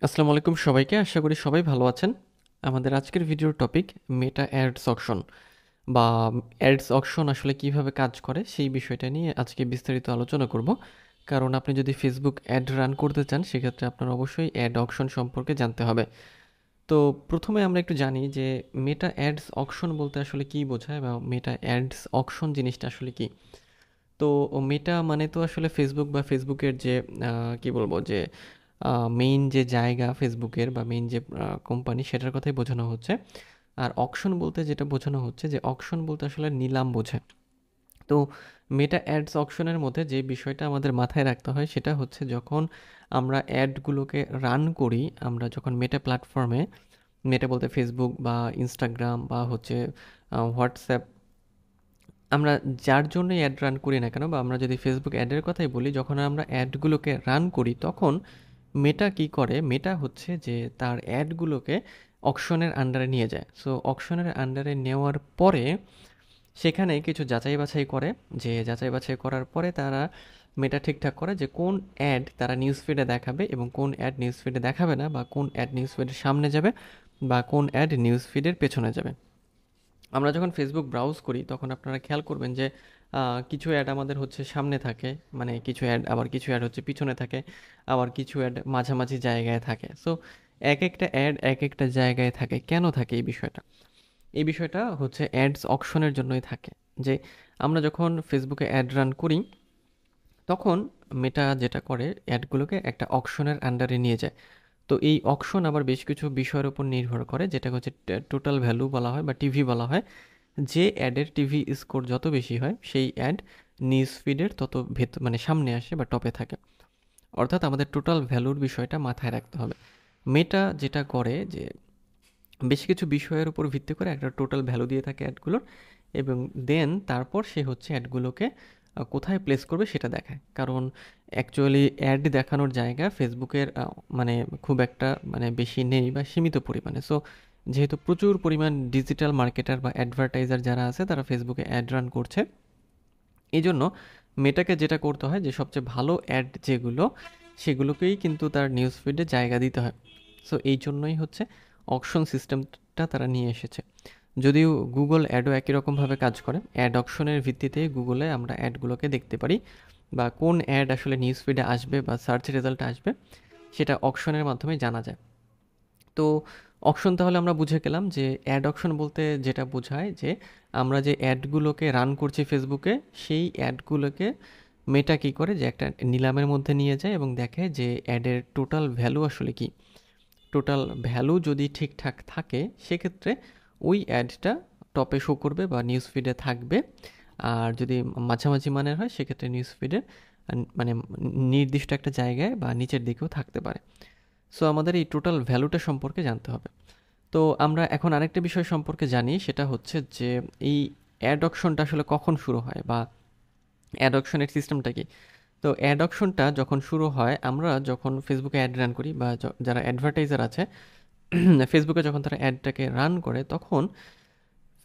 আসসালামু আলাইকুম সবাইকে। আশা করি সবাই ভালো আছেন। আমাদের আজকের ভিডিওর টপিক মেটা অ্যাডস অকশন বা অ্যাডস অকশন আসলে কিভাবে কাজ করে সেই বিষয়টা নিয়ে আজকে বিস্তারিত আলোচনা করব। কারণ আপনি যদি ফেসবুক অ্যাড রান করতে চান সেক্ষেত্রে আপনার অবশ্যই অ্যাড অকশন সম্পর্কে জানতে হবে। তো প্রথমে আমরা একটু জানি যে মেটা অ্যাডস অকশন বলতে আসলে কী বোঝায় বা মেটা অ্যাডস অকশন জিনিসটা আসলে কী। তো মেটা মানে তো আসলে ফেসবুক বা ফেসবুকের যে কি বলবো যে মেইন যে জায়গা ফেসবুকের বা মেইন যে কোম্পানি সেটার কথাই বোঝানো হচ্ছে। আর অকশন বলতে যেটা বোঝানো হচ্ছে যে অকশন বলতে আসলে নিলাম বোঝায়। তো মেটা অ্যাডস অকশনের মধ্যে যে বিষয়টা আমাদের মাথায় রাখতে হয় সেটা হচ্ছে যখন আমরা অ্যাডগুলোকে রান করি, আমরা যখন মেটা প্ল্যাটফর্মে, মেটা বলতে ফেসবুক বা ইনস্টাগ্রাম বা হচ্ছে হোয়াটসঅ্যাপ, আমরা যার জন্যই অ্যাড রান করি না কেন বা আমরা যদি ফেসবুক অ্যাডের কথাই বলি, যখন আমরা অ্যাডগুলোকে রান করি তখন মেটা কি করে, মেটা হচ্ছে যে তার অ্যাডগুলোকে অকশনের আন্ডারে নিয়ে যায়। সো অকশনের আন্ডারে নেওয়ার পরে সেখানে কিছু যাচাই বাছাই করে, যে যাচাই বাছাই করার পরে তারা মেটা ঠিকঠাক করে যে কোন অ্যাড তারা নিউজ ফিডে দেখাবে এবং কোন অ্যাড নিউজ ফিডে দেখাবে না, বা কোন অ্যাড নিউজ ফিডের সামনে যাবে বা কোন অ্যাড নিউজ ফিডের পেছনে যাবে। আমরা যখন ফেসবুক ব্রাউজ করি তখন আপনারা খেয়াল করবেন যে কিছু অ্যাড আমাদের হচ্ছে সামনে থাকে, মানে কিছু অ্যাড, আবার কিছু অ্যাড হচ্ছে পিছনে থাকে, আবার কিছু অ্যাড মাঝামাঝি জায়গায় থাকে। সো এক একটা অ্যাড এক একটা জায়গায় থাকে। কেন থাকে এই বিষয়টা? এই বিষয়টা হচ্ছে অ্যাডস অকশনের জন্যই থাকে। যে আমরা যখন ফেসবুকে অ্যাড রান করি তখন মেটা যেটা করে অ্যাডগুলোকে একটা অকশনের আন্ডারে নিয়ে যায়। তো এই অকশন আবার বেশ কিছু বিষয়ের উপর নির্ভর করে, যেটা হচ্ছে টোটাল ভ্যালু বলা হয় বা টিভি বলা হয়। যে অ্যাডের টিভি স্কোর যত বেশি হয় সেই অ্যাড নিউজ ফিডের তত মানে সামনে আসে বা টপে থাকে। অর্থাৎ আমাদের টোটাল ভ্যালুর বিষয়টা মাথায় রাখতে হবে। মেটা যেটা করে যে বেশ কিছু বিষয়ের উপর ভিত্তি করে একটা টোটাল ভ্যালু দিয়ে থাকে অ্যাডগুলোর, এবং দেন তারপর সে হচ্ছে অ্যাডগুলোকে কোথায় প্লেস করবে সেটা দেখায়। কারণ অ্যাকচুয়ালি অ্যাড দেখানোর জায়গা ফেসবুকের মানে খুব একটা মানে বেশি নেই বা সীমিত পরিমাণে। সো যেহেতু প্রচুর পরিমাণ ডিজিটাল মার্কেটার বা অ্যাডভার্টাইজার যারা আছে তারা ফেসবুকে অ্যাড রান করছে, এই জন্য মেটাকে যেটা করতে হয় যে সবচেয়ে ভালো অ্যাড যেগুলো সেগুলোকেই কিন্তু তার নিউজ ফিডে জায়গা দিতে হয়। সো এই জন্যই হচ্ছে অকশন সিস্টেমটা তারা নিয়ে এসেছে। যদিও গুগল অ্যাডও একই রকমভাবে কাজ করে, অ্যাড অকশনের ভিত্তিতে গুগলে আমরা অ্যাডগুলোকে দেখতে পারি বা কোন অ্যাড আসলে নিউজ ফিডে আসবে বা সার্চ রেজাল্টে আসবে সেটা অকশনের মাধ্যমে জানা যায়। তো অকশন তাহলে আমরা বুঝে গেলাম যে অ্যাড অকশন বলতে যেটা বোঝায় যে আমরা যে অ্যাডগুলোকে রান করছি ফেসবুকে সেই অ্যাডগুলোকে মেটা কী করে যে একটা নিলামের মধ্যে নিয়ে যায় এবং দেখে যে অ্যাডের টোটাল ভ্যালু আসলে কী। টোটাল ভ্যালু যদি ঠিকঠাক থাকে সেক্ষেত্রে ওই অ্যাডটা টপে শো করবে বা নিউজ ফিডে থাকবে। আর যদি মাঝামাঝি মানের হয় সেক্ষেত্রে নিউজ ফিডের মানে নির্দিষ্ট একটা জায়গায় বা নিচের দিকেও থাকতে পারে। সো আমাদের এই টোটাল ভ্যালুটা সম্পর্কে জানতে হবে। তো আমরা এখন আরেকটা বিষয় সম্পর্কে জানি, সেটা হচ্ছে যে এই অ্যাডকশনটা আসলে কখন শুরু হয় বা অ্যাডকশনের সিস্টেমটা কি। তো অ্যাডকশনটা যখন শুরু হয় আমরা যখন ফেসবুকে অ্যাড রান করি বা যারা অ্যাডভার্টাইজার আছে ফেসবুকে যখন তারা অ্যাডটাকে রান করে তখন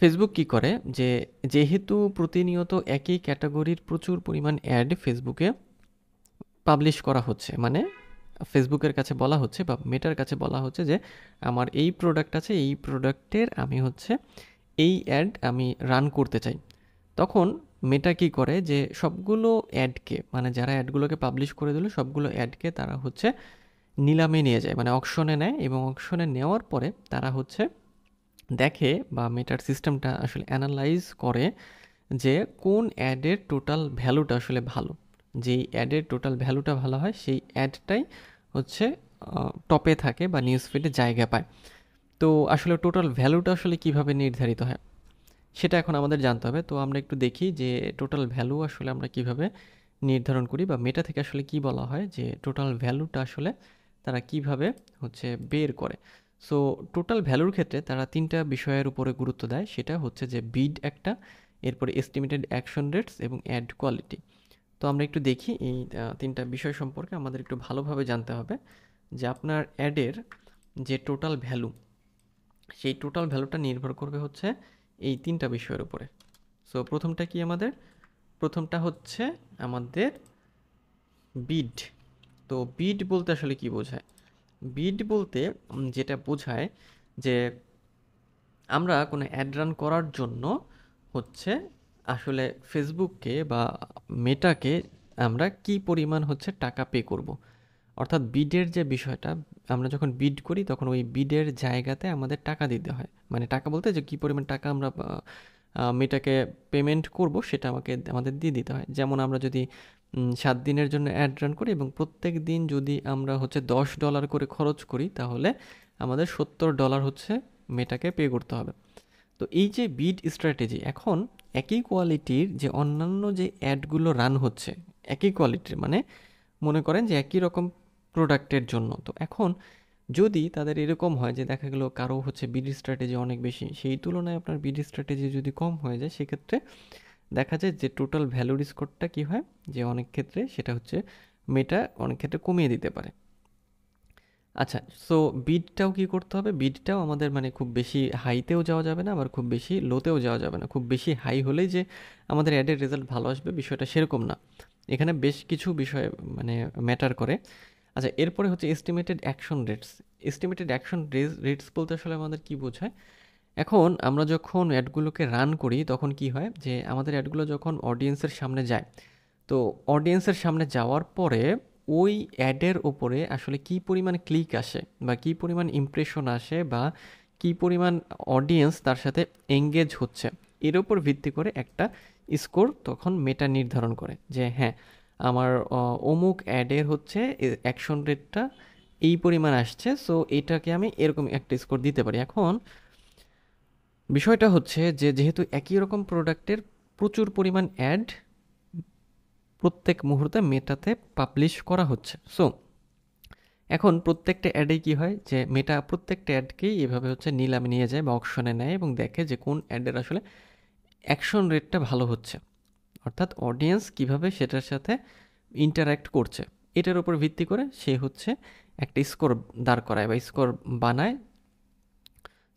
ফেসবুক কি করে যে যেহেতু প্রতিনিয়ত একই ক্যাটাগরির প্রচুর পরিমাণ অ্যাড ফেসবুকে পাবলিশ করা হচ্ছে, মানে ফেসবুকের কাছে বলা হচ্ছে বা মেটার কাছে বলা হচ্ছে যে আমার এই প্রোডাক্ট আছে, এই প্রোডাক্টের আমি হচ্ছে এই অ্যাড আমি রান করতে চাই। তখন মেটা কি করে যে সবগুলো অ্যাডকে, মানে যারা অ্যাডগুলোকে পাবলিশ করে দিল সবগুলো অ্যাডকে তারা হচ্ছে নিলামে নিয়ে যায়, মানে অকশনে নেয়, এবং অকশনে নেওয়ার পরে তারা হচ্ছে দেখে বা মেটার সিস্টেমটা আসলে অ্যানালাইজ করে যে কোন অ্যাডের টোটাল ভ্যালুটা আসলে ভালো। যেই অ্যাডের টোটাল ভ্যালুটা ভালো হয় সেই অ্যাডটাই হচ্ছে টপে থাকে বা নিউজ ফিডে জায়গা পায়। তো আসলে টোটাল ভ্যালুটা আসলে কিভাবে নির্ধারিত হয় সেটা এখন আমাদের জানতে হবে। তো আমরা একটু দেখি যে টোটাল ভ্যালু আসলে আমরা কিভাবে নির্ধারণ করি বা মেটা থেকে আসলে কি বলা হয় যে টোটাল ভ্যালুটা আসলে তারা কিভাবে হচ্ছে বের করে। সো টোটাল ভ্যালুর ক্ষেত্রে তারা তিনটা বিষয়ের উপরে গুরুত্ব দেয়, সেটা হচ্ছে যে বিড একটা, এরপরে এস্টিমেটেড অ্যাকশন রেটস এবং অ্যাড কোয়ালিটি। তো আমরা একটু দেখি এই তিনটা বিষয় সম্পর্কে আমাদের একটু ভালোভাবে জানতে হবে যে আপনার অ্যাডের যে টোটাল ভ্যালু সেই টোটাল ভ্যালুটা নির্ভর করবে হচ্ছে এই তিনটা বিষয়ের উপরে। সো প্রথমটা কি আমাদের, প্রথমটা হচ্ছে আমাদের বিড। তো বিড বলতে আসলে কি বোঝায়? বিড বলতে যেটা বোঝায় যে আমরা কোনো অ্যাড রান করার জন্য হচ্ছে আসলে ফেসবুককে বা মেটাকে আমরা কি পরিমাণ হচ্ছে টাকা পে করব। অর্থাৎ বিডের যে বিষয়টা, আমরা যখন বিড করি তখন ওই বিডের জায়গাতে আমাদের টাকা দিতে হয়। মানে টাকা বলতে যে কী পরিমাণ টাকা আমরা মেটাকে পেমেন্ট করব সেটা আমাদের দিয়ে দিতে হয়। যেমন আমরা যদি 7 দিনের জন্য অ্যাড রান করি এবং প্রত্যেক দিন যদি আমরা হচ্ছে $10 করে খরচ করি, তাহলে আমাদের $70 হচ্ছে মেটাকে পে করতে হবে। তো এই যে বিড স্ট্র্যাটেজি, এখন একই কোয়ালিটির যে অন্যান্য যে অ্যাডগুলো রান হচ্ছে, একই কোয়ালিটির মানে মনে করেন যে একই রকম প্রোডাক্টের জন্য, তো এখন যদি তাদের এরকম হয় যে দেখা গেল কারো হচ্ছে বিডি স্ট্র্যাটেজি অনেক বেশি, সেই তুলনায় আপনার বিডি স্ট্র্যাটেজি যদি কম হয়ে যায়, সেক্ষেত্রে দেখা যায় যে টোটাল ভ্যালুর স্কোরটা কী হয়, যে অনেক ক্ষেত্রে সেটা হচ্ছে মেটা অনেক ক্ষেত্রে কমিয়ে দিতে পারে। আচ্ছা, সো বিডটাও কী করতে হবে, বিডটাও আমাদের মানে খুব বেশি হাইতেও যাওয়া যাবে না, আবার খুব বেশি লোতেও যাওয়া যাবে না। খুব বেশি হাই হলেই যে আমাদের অ্যাডের রেজাল্ট ভালো আসবে বিষয়টা সেরকম না। এখানে বেশ কিছু বিষয় মানে ম্যাটার করে। আচ্ছা, এরপরে হচ্ছে estimated action rates. Estimated action rates বলতে আসলে আমাদের কি বোঝায়, এখন আমরা যখন অ্যাডগুলোকে রান করি তখন কি হয় যে আমাদের অ্যাডগুলো যখন অডিয়েন্সের সামনে যায়, তো অডিয়েন্সের সামনে যাওয়ার পরে ওই অ্যাডের ওপরে আসলে কী পরিমাণ ক্লিক আসে বা কী পরিমাণ ইমপ্রেশন আসে বা কী পরিমাণ অডিয়েন্স তার সাথে এঙ্গেজ হচ্ছে, এর ওপর ভিত্তি করে একটা স্কোর তখন মেটা নির্ধারণ করে যে হ্যাঁ, আমার অমুক অ্যাডের হচ্ছে অ্যাকশন রেটটা এই পরিমাণ আসছে, সো এটাকে আমি এরকম একটা স্কোর দিতে পারি। এখন বিষয়টা হচ্ছে যে যেহেতু একই রকম প্রোডাক্টের প্রচুর পরিমাণ অ্যাড প্রত্যেক মুহূর্তে মেটাতে পাবলিশ করা হচ্ছে, সো এখন প্রত্যেকটা অ্যাডেই কী হয় যে মেটা প্রত্যেকটা অ্যাডকেই এভাবে হচ্ছে নিলামে নিয়ে যায় বা অকশনে নেয় এবং দেখে যে কোন অ্যাডের আসলে অ্যাকশন রেটটা ভালো হচ্ছে, অর্থাৎ অডিয়েন্স কিভাবে সেটার সাথে ইন্টারঅ্যাক্ট করছে, এটার উপর ভিত্তি করে সে হচ্ছে একটা স্কোর দাঁড় করায় বা স্কোর বানায়।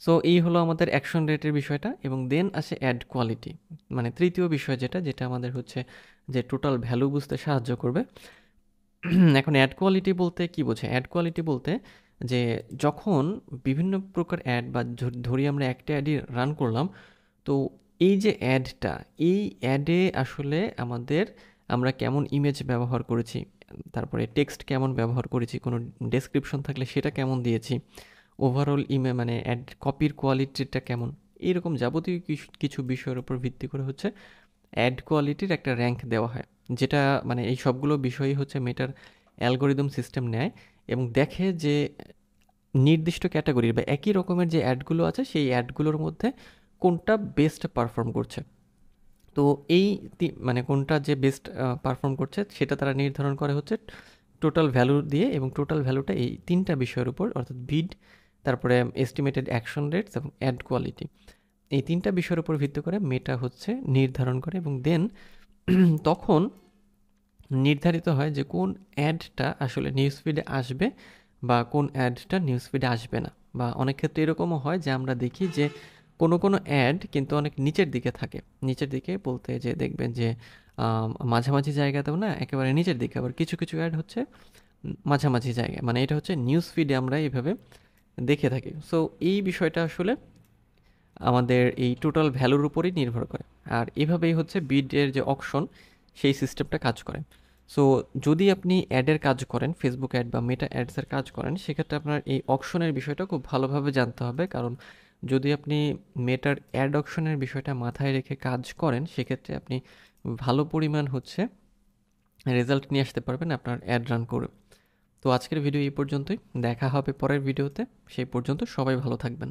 সো এই হলো আমাদের অ্যাকশন রেটের বিষয়টা, এবং দেন আসে অ্যাড কোয়ালিটি, মানে তৃতীয় বিষয় যেটা যেটা আমাদের হচ্ছে যে টোটাল ভ্যালু বুঝতে সাহায্য করবে। এখন অ্যাড কোয়ালিটি বলতে কি বোঝায়, অ্যাড কোয়ালিটি বলতে যে যখন বিভিন্ন প্রকার অ্যাড বা ধরি আমরা একটা অ্যাডই রান করলাম, তো এই যে অ্যাডটা, এই অ্যাডে আসলে আমরা কেমন ইমেজ ব্যবহার করেছি, তারপরে টেক্সট কেমন ব্যবহার করেছি, কোনো ডেসক্রিপশন থাকলে সেটা কেমন দিয়েছি, ওভারঅল মানে অ্যাড কপির কোয়ালিটিটা কেমন, এইরকম যাবতীয় কিছু বিষয়ের উপর ভিত্তি করে হচ্ছে অ্যাড কোয়ালিটির একটা র্যাঙ্ক দেওয়া হয়, যেটা মানে এই সবগুলো বিষয়ই হচ্ছে মেটার অ্যালগোরিদম সিস্টেম নেয় এবং দেখে যে নির্দিষ্ট ক্যাটাগরির বা একই রকমের যে অ্যাডগুলো আছে সেই অ্যাডগুলোর মধ্যে কোনটা বেস্ট পারফর্ম করছে। তো এই মানে কোনটা যে বেস্ট পারফর্ম করছে সেটা তারা নির্ধারণ করে হচ্ছে টোটাল ভ্যালু দিয়ে, এবং টোটাল ভ্যালুটা এই তিনটা বিষয়ের উপর, অর্থাৎ বিড, তারপরে এস্টিমেটেড অ্যাকশন রেটস এবং অ্যাড কোয়ালিটি, এই তিনটা বিষয়ের উপর ভিত্তি করে মেটা হচ্ছে নির্ধারণ করে, এবং দেন তখন নির্ধারিত হয় যে কোন অ্যাডটা আসলে নিউজ ফিডে আসবে বা কোন অ্যাডটা নিউজ ফিডে আসবে না। বা অনেক ক্ষেত্রে এরকমও হয় যে আমরা দেখি যে কোনো অ্যাড কিন্তু অনেক নিচের দিকে থাকে, নিচের দিকে বলতে যে দেখবেন যে মাঝামাঝি জায়গাতেও না, একেবারে নিচের দিকে, আবার কিছু কিছু অ্যাড হচ্ছে মাঝামাঝি জায়গায়, মানে এটা হচ্ছে নিউজ ফিডে আমরা এইভাবে দেখে থাকি। সো এই বিষয়টা আসলে আমাদের এই টোটাল ভ্যালুর উপরই নির্ভর করে, আর এভাবেই হচ্ছে বিডের যে অকশন সেই সিস্টেমটা কাজ করে। সো যদি আপনি অ্যাডের কাজ করেন, ফেসবুক অ্যাড বা মেটা অ্যাডসের কাজ করেন, সেক্ষেত্রে আপনার এই অকশনের বিষয়টা খুব ভালোভাবে জানতে হবে, কারণ যদি আপনি মেটার অ্যাড অকশনের বিষয়টা মাথায় রেখে কাজ করেন, সেক্ষেত্রে আপনি ভালো পরিমাণ হচ্ছে রেজাল্ট নিয়ে আসতে পারবেন আপনার অ্যাড রান করে। তো আজকের ভিডিও এই পর্যন্তই, দেখা হবে পরের ভিডিওতে, সেই পর্যন্ত সবাই ভালো থাকবেন।